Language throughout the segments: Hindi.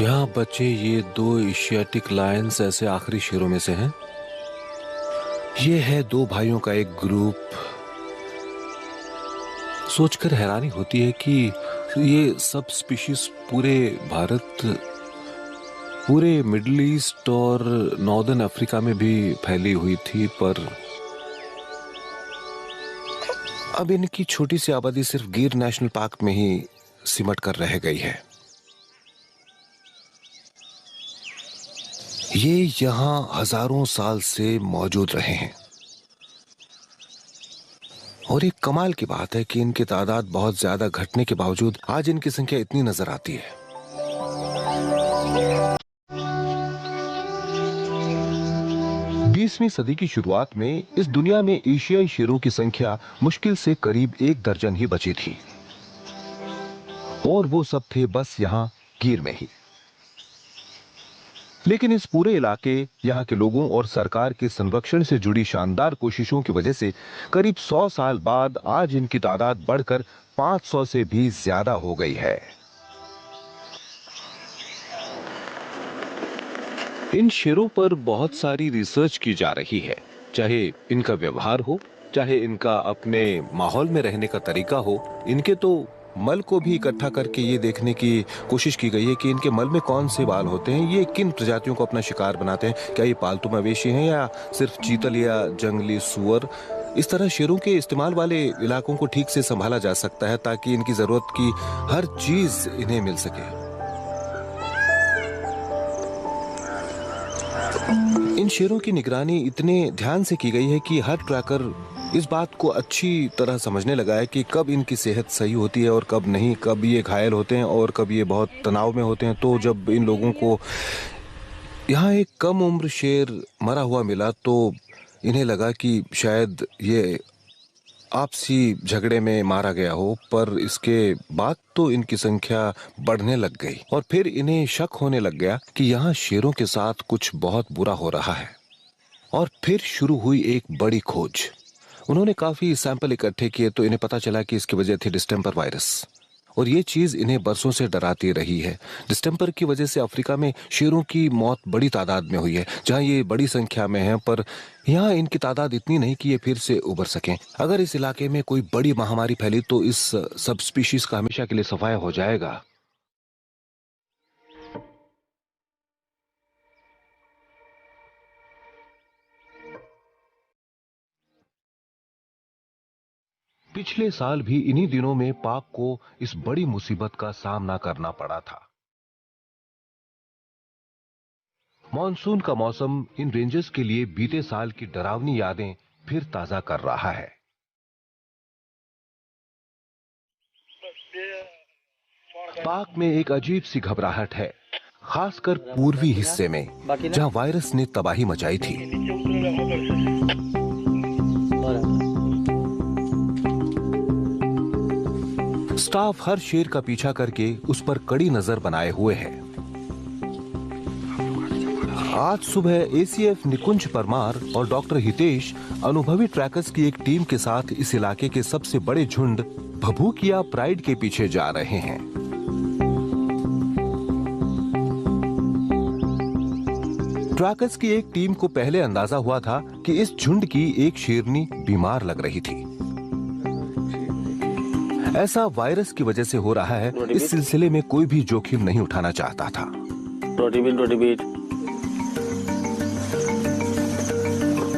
यहाँ बचे ये दो एशियाटिक लायंस ऐसे आखिरी शेरों में से हैं। ये है दो भाइयों का एक ग्रुप। सोचकर हैरानी होती है कि ये सब स्पीशीज पूरे भारत, पूरे मिडिल ईस्ट और नॉर्दर्न अफ्रीका में भी फैली हुई थी, पर अब इनकी छोटी सी आबादी सिर्फ गिर नेशनल पार्क में ही सिमट कर रह गई है। ये यहाँ हजारों साल से मौजूद रहे हैं और एक कमाल की बात है कि इनकी तादाद बहुत ज्यादा घटने के बावजूद आज इनकी संख्या इतनी नजर आती है। बीसवीं सदी की शुरुआत में इस दुनिया में एशियाई शेरों की संख्या मुश्किल से करीब 1 दर्जन ही बची थी और वो सब थे बस यहाँ गिर में ही। लेकिन इस पूरे इलाके, यहाँ के लोगों और सरकार के संरक्षण से जुड़ी शानदार कोशिशों की वजह से करीब 100 साल बाद आज इनकी तादाद बढ़कर 500 से भी ज्यादा हो गई है। इन शेरों पर बहुत सारी रिसर्च की जा रही है, चाहे इनका व्यवहार हो, चाहे इनका अपने माहौल में रहने का तरीका हो। इनके तो मल को भी इकट्ठा करके ये देखने की कोशिश की गई है कि इनके मल में कौन से बाल होते हैं, ये किन प्रजातियों को अपना शिकार बनाते हैं, क्या ये पालतू मवेशी हैं या सिर्फ चीतल या जंगली सुअर। इस तरह शेरों के इस्तेमाल वाले इलाकों को ठीक से संभाला जा सकता है ताकि इनकी जरूरत की हर चीज इन्हें मिल सके। इन शेरों की निगरानी इतने ध्यान से की गई है कि हर ट्रैकर इस बात को अच्छी तरह समझने लगा है कि कब इनकी सेहत सही होती है और कब नहीं, कब ये घायल होते हैं और कब ये बहुत तनाव में होते हैं। तो जब इन लोगों को यहाँ एक कम उम्र शेर मरा हुआ मिला तो इन्हें लगा कि शायद ये आपसी झगड़े में मारा गया हो, पर इसके बाद तो इनकी संख्या बढ़ने लग गई और फिर इन्हें शक होने लग गया कि यहाँ शेरों के साथ कुछ बहुत बुरा हो रहा है। और फिर शुरू हुई एक बड़ी खोज। उन्होंने काफी सैंपल इकट्ठे किए तो इन्हें पता चला कि इसकी वजह थी डिस्टेंपर वायरस और ये चीज इन्हें बरसों से डराती रही है। डिस्टेंपर की वजह से अफ्रीका में शेरों की मौत बड़ी तादाद में हुई है, जहां ये बड़ी संख्या में है, पर यहाँ इनकी तादाद इतनी नहीं कि ये फिर से उभर सकें। अगर इस इलाके में कोई बड़ी महामारी फैली तो इस सब स्पीशीज का हमेशा के लिए सफाया हो जाएगा। पिछले साल भी इन्हीं दिनों में पाक को इस बड़ी मुसीबत का सामना करना पड़ा था। मॉनसून का मौसम इन रेंजर्स के लिए बीते साल की डरावनी यादें फिर ताजा कर रहा है। पाक में एक अजीब सी घबराहट है, खासकर पूर्वी हिस्से में जहां वायरस ने तबाही मचाई थी। स्टाफ हर शेर का पीछा करके उस पर कड़ी नजर बनाए हुए है। आज सुबह एसीएफ निकुंज परमार और डॉक्टर हितेश अनुभवी ट्रैकर्स की एक टीम के साथ इस इलाके के सबसे बड़े झुंड भभूकिया प्राइड के पीछे जा रहे हैं। ट्रैकर्स की एक टीम को पहले अंदाजा हुआ था कि इस झुंड की एक शेरनी बीमार लग रही थी। ऐसा वायरस की वजह से हो रहा है, इस सिलसिले में कोई भी जोखिम नहीं उठाना चाहता था।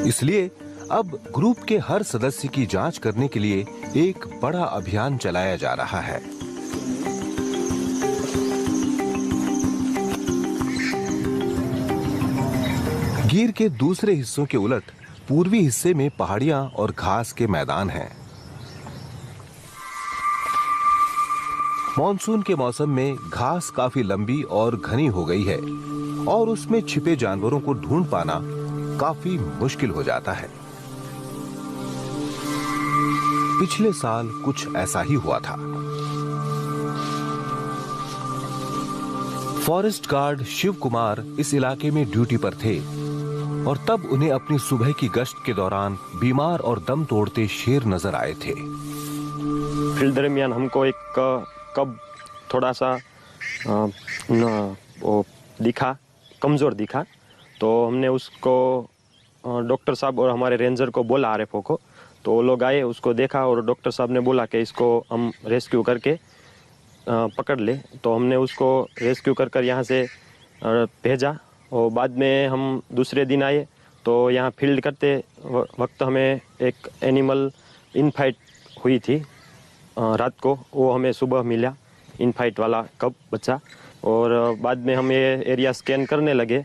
इसलिए अब ग्रुप के हर सदस्य की जांच करने के लिए एक बड़ा अभियान चलाया जा रहा है। गिर के दूसरे हिस्सों के उलट पूर्वी हिस्से में पहाड़ियां और घास के मैदान हैं। मॉनसून के मौसम में घास काफी लंबी और घनी हो गई है और उसमें छिपे जानवरों को ढूंढ पाना काफी मुश्किल हो जाता है। पिछले साल कुछ ऐसा ही हुआ था। फॉरेस्ट गार्ड शिव कुमार इस इलाके में ड्यूटी पर थे और तब उन्हें अपनी सुबह की गश्त के दौरान बीमार और दम तोड़ते शेर नजर आए थे। फील्ड दरमियान हमको एक कब थोड़ा सा वो दिखा, कमज़ोर दिखा। तो हमने उसको डॉक्टर साहब और हमारे रेंजर को बोला, आरएफओ को, तो वो लोग आए, उसको देखा और डॉक्टर साहब ने बोला कि इसको हम रेस्क्यू करके पकड़ ले। तो हमने उसको रेस्क्यू कर यहाँ से भेजा। और बाद में हम दूसरे दिन आए तो यहाँ फील्ड करते वक्त हमें एक एनिमल इनफाइट हुई थी रात को, वो हमें सुबह मिला, इनफाइट वाला कब बच्चा। और बाद में हम ये एरिया स्कैन करने लगे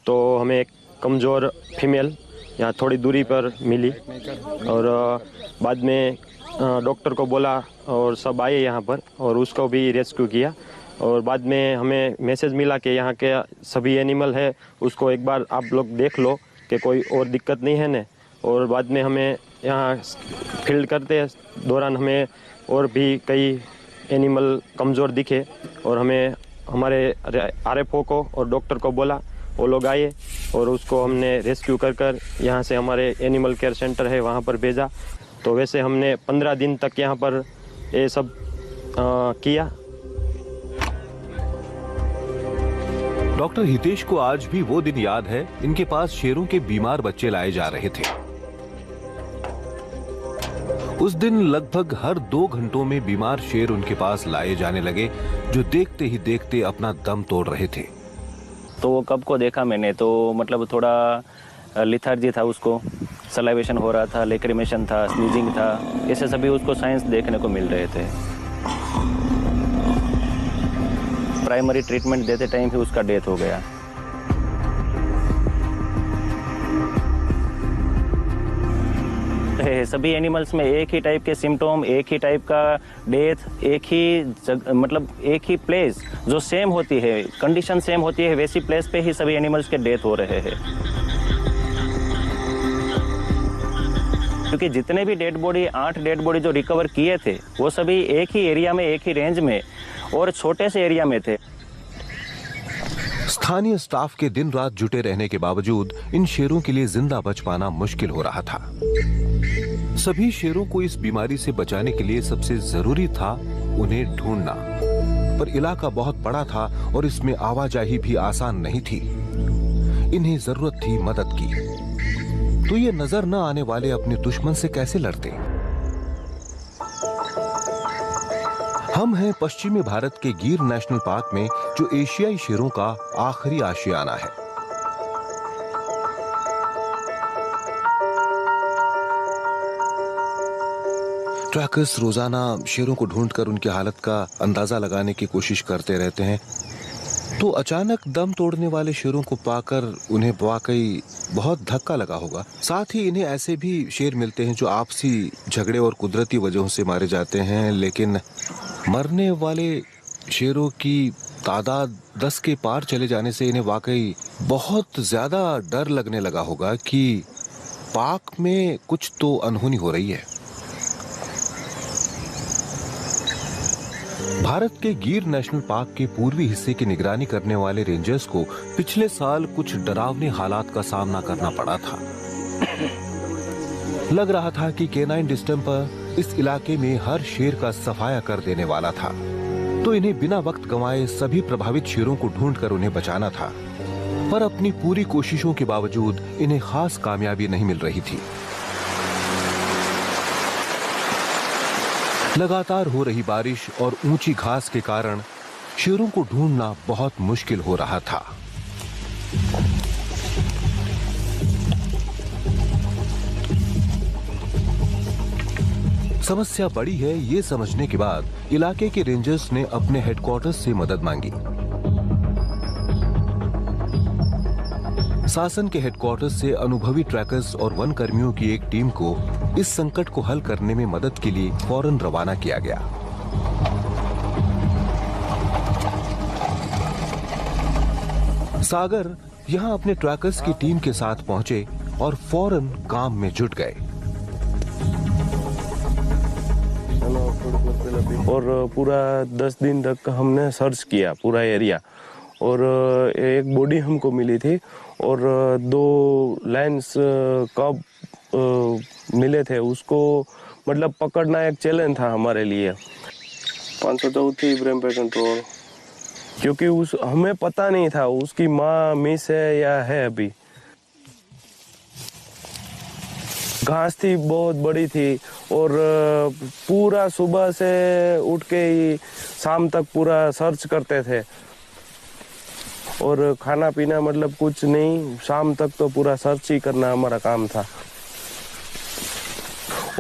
तो हमें एक कमज़ोर फीमेल यहाँ थोड़ी दूरी पर मिली। और बाद में डॉक्टर को बोला और सब आए यहाँ पर और उसको भी रेस्क्यू किया। और बाद में हमें मैसेज मिला कि यहाँ के सभी एनिमल है, उसको एक बार आप लोग देख लो कि कोई और दिक्कत नहीं है न। और बाद में हमें यहाँ फील्ड करते दौरान हमें और भी कई एनिमल कमज़ोर दिखे और हमें हमारे आरएफओ को और डॉक्टर को बोला, वो लोग आए और उसको हमने रेस्क्यू कर यहाँ से हमारे एनिमल केयर सेंटर है वहाँ पर भेजा। तो वैसे हमने 15 दिन तक यहाँ पर ये सब किया। डॉक्टर हितेश को आज भी वो दिन याद है, इनके पास शेरों के बीमार बच्चे लाए जा रहे थे। उस दिन लगभग हर 2 घंटों में बीमार शेर उनके पास लाए जाने लगे, जो देखते ही देखते अपना दम तोड़ रहे थे। तो वो कब को देखा मैंने तो मतलब थोड़ा लिथार्जी था, उसको सलाइवेशन हो रहा था, लेक्रिमेशन था, स्नीजिंग था, ऐसे सभी उसको साइंस देखने को मिल रहे थे। प्राइमरी ट्रीटमेंट देते टाइम ही उसका डेथ हो गया। सभी एनिमल्स में एक ही टाइप के सिम्टोम, एक ही टाइप का डेथ, एक ही मतलब एक ही प्लेस जो सेम होती है, कंडीशन सेम होती है, वैसी प्लेस पे ही सभी एनिमल्स के डेथ हो रहे हैं। क्योंकि जितने भी डेड बॉडी 8 डेड बॉडी जो रिकवर किए थे वो सभी एक ही एरिया में, एक ही रेंज में और छोटे से एरिया में थे। स्थानीय स्टाफ के दिन रात जुटे रहने के बावजूद इन शेरों के लिए जिंदा बच पाना मुश्किल हो रहा था। सभी शेरों को इस बीमारी से बचाने के लिए सबसे जरूरी था उन्हें ढूंढना, पर इलाका बहुत बड़ा था और इसमें आवाजाही भी आसान नहीं थी। इन्हें जरूरत थी मदद की, तो ये नजर न आने वाले अपने दुश्मन से कैसे लड़ते? हम हैं पश्चिमी भारत के गिर नेशनल पार्क में, जो एशियाई शेरों का आखिरी आशियाना है। ट्रैकर्स रोजाना शेरों को ढूंढकर उनकी हालत का अंदाजा लगाने की कोशिश करते रहते हैं। तो अचानक दम तोड़ने वाले शेरों को पाकर उन्हें वाकई बहुत धक्का लगा होगा। साथ ही इन्हें ऐसे भी शेर मिलते हैं जो आपसी झगड़े और कुदरती वजहों से मारे जाते हैं, लेकिन मरने वाले शेरों की तादाद 10 के पार चले जाने से इन्हें वाकई बहुत ज्यादा डर लगने लगा होगा कि पार्क में कुछ तो अनहोनी हो रही है। भारत के गिर नेशनल पार्क के पूर्वी हिस्से की निगरानी करने वाले रेंजर्स को पिछले साल कुछ डरावने हालात का सामना करना पड़ा था। लग रहा था कि कैनाइन डिस्टेंपर इस इलाके में हर शेर का सफाया कर देने वाला था, तो इन्हें बिना वक्त गंवाए सभी प्रभावित शेरों को ढूंढकर उन्हें बचाना था। पर अपनी पूरी कोशिशों के बावजूद इन्हें खास कामयाबी नहीं मिल रही थी। लगातार हो रही बारिश और ऊंची घास के कारण शेरों को ढूंढना बहुत मुश्किल हो रहा था। समस्या बड़ी है ये समझने के बाद इलाके के रेंजर्स ने अपने हेडक्वार्टर्स से मदद मांगी। शासन के हेडक्वार्टर्स से अनुभवी ट्रैकर्स और वन कर्मियों की एक टीम को इस संकट को हल करने में मदद के लिए फौरन रवाना किया गया। सागर यहां अपने ट्रैकर्स की टीम के साथ पहुंचे और फौरन काम में जुट गए। और पूरा 10 दिन तक हमने सर्च किया पूरा एरिया, और एक बॉडी हमको मिली थी और 2 लायंस कब मिले थे। उसको मतलब पकड़ना एक चैलेंज था हमारे लिए। 534 इब्राहिम पे कंट्रोल। क्योंकि उस हमें पता नहीं था उसकी माँ मिस है या है अभी। घास थी बहुत बड़ी थी और पूरा सुबह से उठ के ही शाम तक पूरा सर्च करते थे और खाना पीना मतलब कुछ नहीं, शाम तक तो पूरा सर्च ही करना हमारा काम था।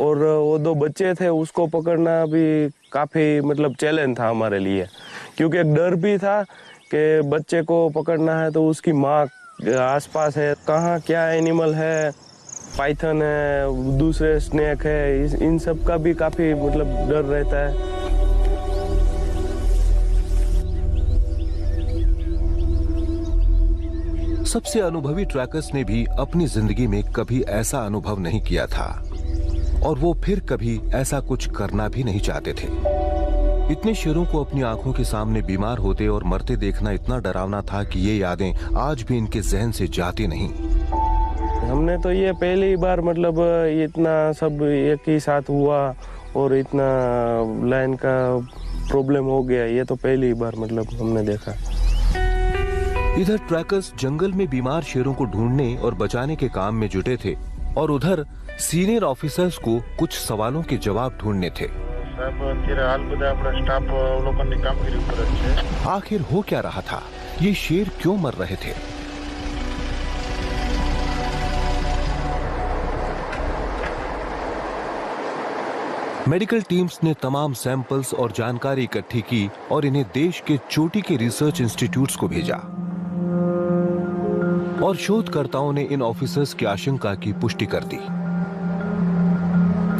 और वो 2 बच्चे थे उसको पकड़ना भी काफ़ी मतलब चैलेंज था हमारे लिए, क्योंकि एक डर भी था कि बच्चे को पकड़ना है तो उसकी माँ आसपास है, कहाँ क्या एनिमल है, पाइथन है, दूसरे स्नेक है, इन सब का भी काफ़ी मतलब डर रहता है। सबसे अनुभवी ट्रैकर्स ने भी अपनी जिंदगी में कभी ऐसा अनुभव नहीं किया था और वो फिर कभी ऐसा कुछ करना भी नहीं चाहते थे। इतने शेरों को अपनी आंखों के सामने बीमार होते और मरते देखना इतना डरावना था कि ये यादें आज भी इनके जहन से जाती नहीं। हमने तो ये पहली बार मतलब इतना सब एक ही साथ हुआ और इतना लाइन का प्रॉब्लम हो गया, ये तो पहली बार मतलब हमने देखा। इधर ट्रैकर्स जंगल में बीमार शेरों को ढूंढने और बचाने के काम में जुटे थे और उधर सीनियर ऑफिसर्स को कुछ सवालों के जवाब ढूंढने थे। आखिर हो क्या रहा था? ये शेर क्यों मर रहे थे? मेडिकल टीम्स ने तमाम सैंपल्स और जानकारी इकट्ठी की और इन्हें देश के चोटी के रिसर्च इंस्टीट्यूट्स को भेजा और शोधकर्ताओं ने इन ऑफिसर्स की आशंका की पुष्टि कर दी।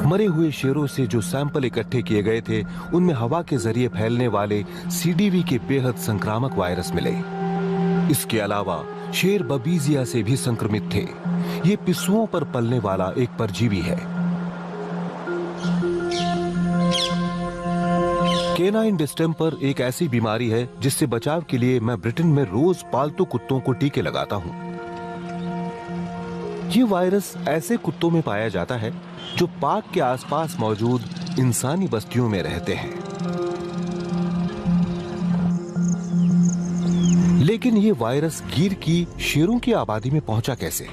मरे हुए शेरों से जो सैंपल इकट्ठे किए गए थे उनमें हवा के जरिए फैलने वाले सीडीवी के बेहद संक्रामक वायरस मिले। इसके अलावा शेर बबीजिया से भी संक्रमित थे। ये पिस्सुओं पर पलने वाला एक परजीवी है। केनाइन डिस्टेंपर एक ऐसी बीमारी है जिससे बचाव के लिए मैं ब्रिटेन में रोज पालतू कुत्तों को टीके लगाता हूं। ये वायरस ऐसे कुत्तों में पाया जाता है जो पार्क के आसपास मौजूद इंसानी बस्तियों में रहते हैं। लेकिन ये वायरस गिर की शेरों की आबादी में पहुंचा कैसे?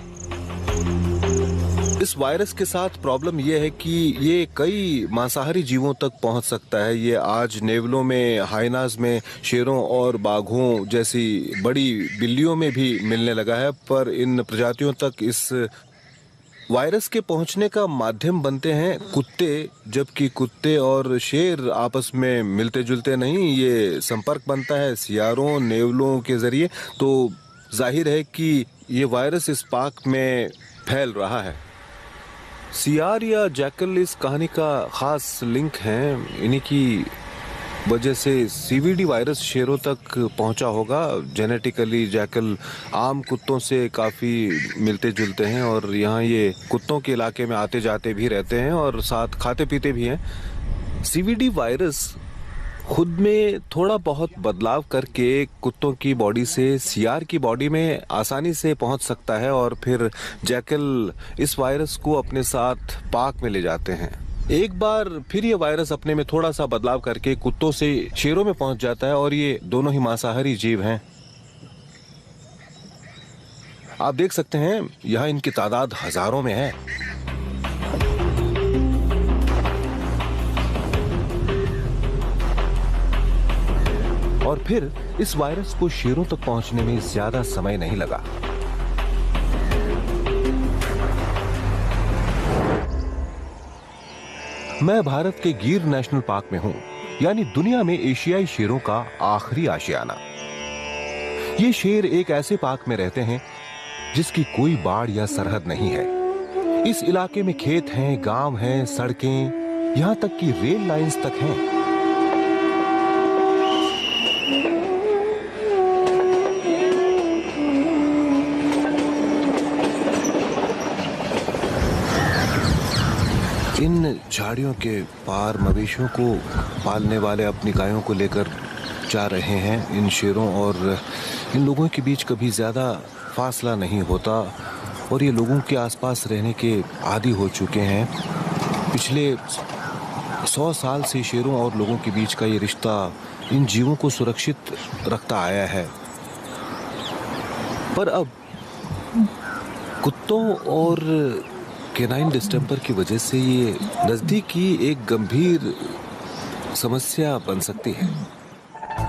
इस वायरस के साथ प्रॉब्लम यह है कि ये कई मांसाहारी जीवों तक पहुंच सकता है। ये आज नेवलों में, हाइनाज में, शेरों और बाघों जैसी बड़ी बिल्लियों में भी मिलने लगा है, पर इन प्रजातियों तक इस वायरस के पहुंचने का माध्यम बनते हैं कुत्ते, जबकि कुत्ते और शेर आपस में मिलते जुलते नहीं। ये संपर्क बनता है सियारों, नेवलों के जरिए। तो जाहिर है कि ये वायरस इस पार्क में फैल रहा है। सियार या जैकल इस कहानी का खास लिंक है। इन्हीं की वजह से सीवीडी वायरस शेरों तक पहुंचा होगा। जेनेटिकली जैकल आम कुत्तों से काफ़ी मिलते जुलते हैं और यहाँ ये कुत्तों के इलाके में आते जाते भी रहते हैं और साथ खाते पीते भी हैं। सीवीडी वायरस खुद में थोड़ा बहुत बदलाव करके कुत्तों की बॉडी से सियार की बॉडी में आसानी से पहुंच सकता है और फिर जैकल इस वायरस को अपने साथ पार्क में ले जाते हैं। एक बार फिर ये वायरस अपने में थोड़ा सा बदलाव करके कुत्तों से शेरों में पहुंच जाता है और ये दोनों ही मांसाहारी जीव हैं। आप देख सकते हैं यहाँ इनकी तादाद हजारों में है। और फिर इस वायरस को शेरों तक पहुंचने में ज्यादा समय नहीं लगा। मैं भारत के गिर नेशनल पार्क में हूं, यानी दुनिया में एशियाई शेरों का आखिरी आशियाना। ये शेर एक ऐसे पार्क में रहते हैं जिसकी कोई बाड़ या सरहद नहीं है। इस इलाके में खेत हैं, गांव हैं, सड़कें, यहां तक कि रेल लाइंस तक हैं। इन झाड़ियों के पार मवेशियों को पालने वाले अपनी गायों को लेकर जा रहे हैं। इन शेरों और इन लोगों के बीच कभी ज़्यादा फासला नहीं होता और ये लोगों के आसपास रहने के आदी हो चुके हैं। पिछले 100 साल से शेरों और लोगों के बीच का ये रिश्ता इन जीवों को सुरक्षित रखता आया है, पर अब कुत्तों और केनाइन डिस्टेंपर की वजह से ये नजदीकी एक गंभीर समस्या बन सकती है।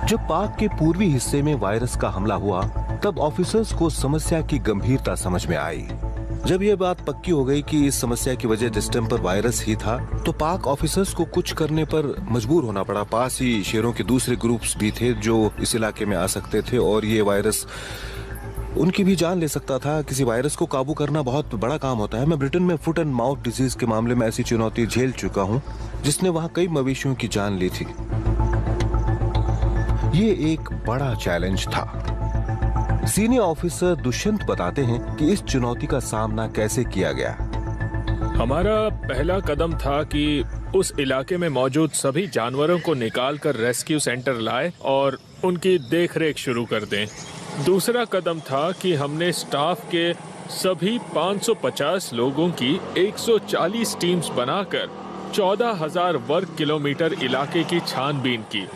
जब पाक के पूर्वी हिस्से में वायरस का हमला हुआ, तब ऑफिसर्स को समस्या की गंभीरता समझ में आई। जब यह बात पक्की हो गई कि इस समस्या की वजह डिस्टेंपर वायरस ही था, तो पाक ऑफिसर्स को कुछ करने पर मजबूर होना पड़ा। पास ही शेरों के दूसरे ग्रुप्स भी थे जो इस इलाके में आ सकते थे और ये वायरस उनकी भी जान ले सकता था। किसी वायरस को काबू करना बहुत बड़ा काम होता है। मैं ब्रिटेन में फुट एंड माउथ डिजीज के मामले में ऐसी चुनौती झेल चुका हूँ जिसने वहां कई मवेशियों की जान ली थी। ये एक बड़ा चैलेंज था। सीनियर ऑफिसर दुष्यंत बताते हैं कि इस चुनौती का सामना कैसे किया गया। हमारा पहला कदम था कि उस इलाके में मौजूद सभी जानवरों को निकालकर रेस्क्यू सेंटर लाए और उनकी देखरेख शुरू कर दें। दूसरा कदम था कि हमने स्टाफ के सभी 550 लोगों की 140 टीम्स बनाकर 14,000 वर्ग किलोमीटर इलाके की छानबीन की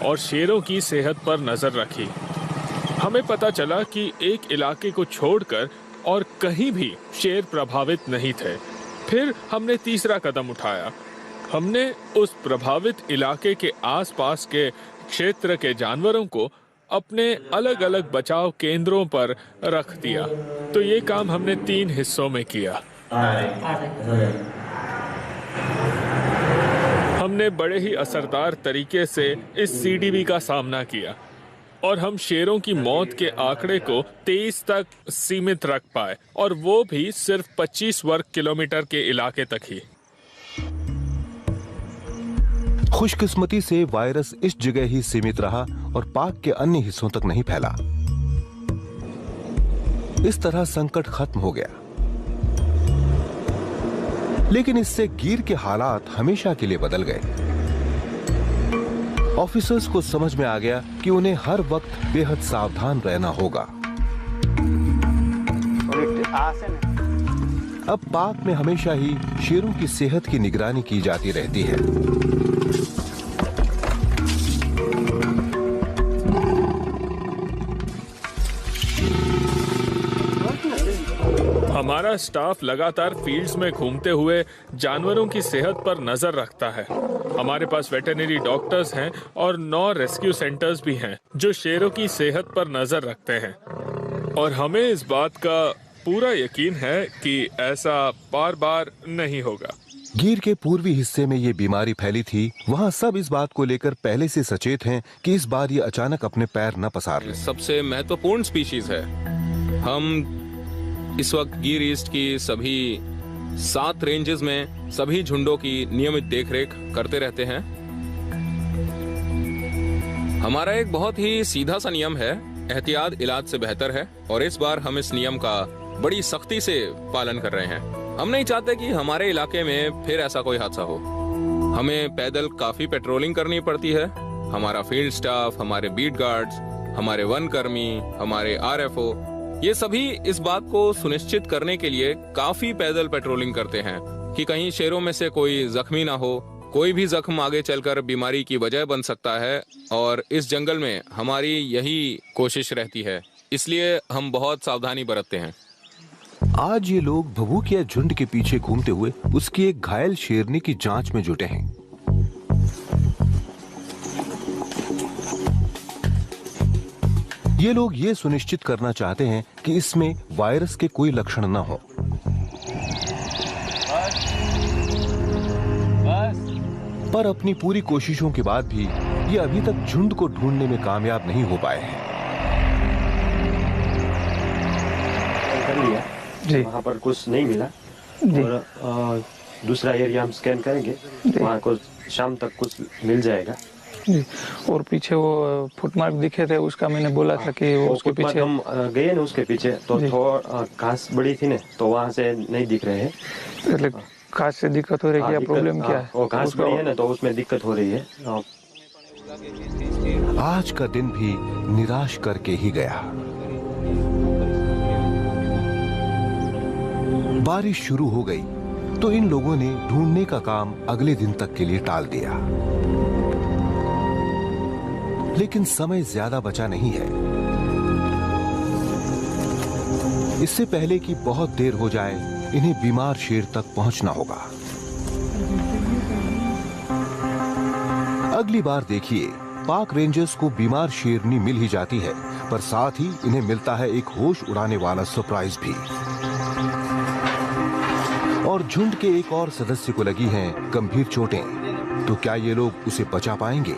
और शेरों की सेहत पर नजर रखी। हमें पता चला कि एक इलाके को छोड़कर और कहीं भी शेर प्रभावित नहीं थे। फिर हमने तीसरा कदम उठाया। हमने उस प्रभावित इलाके के आसपास के क्षेत्र के जानवरों को अपने अलग अलग बचाव केंद्रों पर रख दिया। तो ये काम हमने 3 हिस्सों में किया। हमने बड़े ही असरदार तरीके से इस सीडीवी का सामना किया और हम शेरों की मौत के आंकड़े को 23 तक सीमित रख पाए, और वो भी सिर्फ 25 वर्ग किलोमीटर के इलाके तक ही। खुशकिस्मती से वायरस इस जगह ही सीमित रहा और पाक के अन्य हिस्सों तक नहीं फैला। इस तरह संकट खत्म हो गया। लेकिन इससे गिर के हालात हमेशा के लिए बदल गए। ऑफिसर्स को समझ में आ गया कि उन्हें हर वक्त बेहद सावधान रहना होगा। अब पाक में हमेशा ही शेरों की सेहत की निगरानी की जाती रहती है। हमारा स्टाफ लगातार फील्ड्स में घूमते हुए जानवरों की सेहत पर नजर रखता है। हमारे पास वेटरनरी डॉक्टर्स हैं और 9 रेस्क्यू सेंटर्स भी हैं जो शेरों की सेहत पर नजर रखते हैं, और हमें इस बात का पूरा यकीन है कि ऐसा बार बार नहीं होगा। गिर के पूर्वी हिस्से में ये बीमारी फैली थी। वहाँ सब इस बात को लेकर पहले से सचेत हैं कि इस बार ये अचानक अपने पैर न पसार ले। सबसे महत्वपूर्ण स्पीशीज है। हम इस वक्त गिर ईस्ट की सभी 7 रेंजेस में सभी झुंडों की नियमित देखरेख करते रहते हैं। हमारा एक बहुत ही सीधा सा नियम है, एहतियात इलाज से बेहतर है, और इस बार हम इस नियम का बड़ी सख्ती से पालन कर रहे हैं। हम नहीं चाहते कि हमारे इलाके में फिर ऐसा कोई हादसा हो। हमें पैदल काफी पेट्रोलिंग करनी पड़ती है। हमारा फील्ड स्टाफ, हमारे बीट गार्ड्स, हमारे वन कर्मी, हमारे आरएफओ, ये सभी इस बात को सुनिश्चित करने के लिए काफी पैदल पेट्रोलिंग करते हैं कि कहीं शेरों में से कोई जख्मी ना हो। कोई भी जख्म आगे चलकर बीमारी की वजह बन सकता है, और इस जंगल में हमारी यही कोशिश रहती है, इसलिए हम बहुत सावधानी बरतते हैं। आज ये लोग भभूकिया झुंड के पीछे घूमते हुए उसकी एक घायल शेरनी की जांच में जुटे हैं। ये लोग ये सुनिश्चित करना चाहते हैं कि इसमें वायरस के कोई लक्षण न हो। पर अपनी पूरी कोशिशों के बाद भी ये अभी तक झुंड को ढूंढने में कामयाब नहीं हो पाए हैं। जी, वहाँ पर कुछ नहीं मिला, और दूसरा एरिया हम स्कैन करेंगे, वहाँ को शाम तक कुछ मिल जाएगा। जी, और पीछे वो फुटमार्क दिखे थे, उसका मैंने बोला था कि वो उसके पीछे हम गए ना, उसके पीछे तो थोड़ा घास बड़ी थी ना, तो वहाँ से नहीं दिख रहे हैं। मतलब घास से दिक्कत हो रही है, प्रॉब्लम क्या है? वो घास बड़ी है ना, तो उसमें दिक्कत हो रही है। आज का दिन भी निराश करके ही गया। बारिश शुरू हो गई तो इन लोगों ने ढूंढने का काम अगले दिन तक के लिए टाल दिया। लेकिन समय ज्यादा बचा नहीं है। इससे पहले कि बहुत देर हो जाए, इन्हें बीमार शेर तक पहुंचना होगा। अगली बार देखिए, पाक रेंजर्स को बीमार शेरनी मिल ही जाती है, पर साथ ही इन्हें मिलता है एक होश उड़ाने वाला सरप्राइज भी। और झुंड के एक और सदस्य को लगी हैं गंभीर चोटें। तो क्या ये लोग उसे बचा पाएंगे?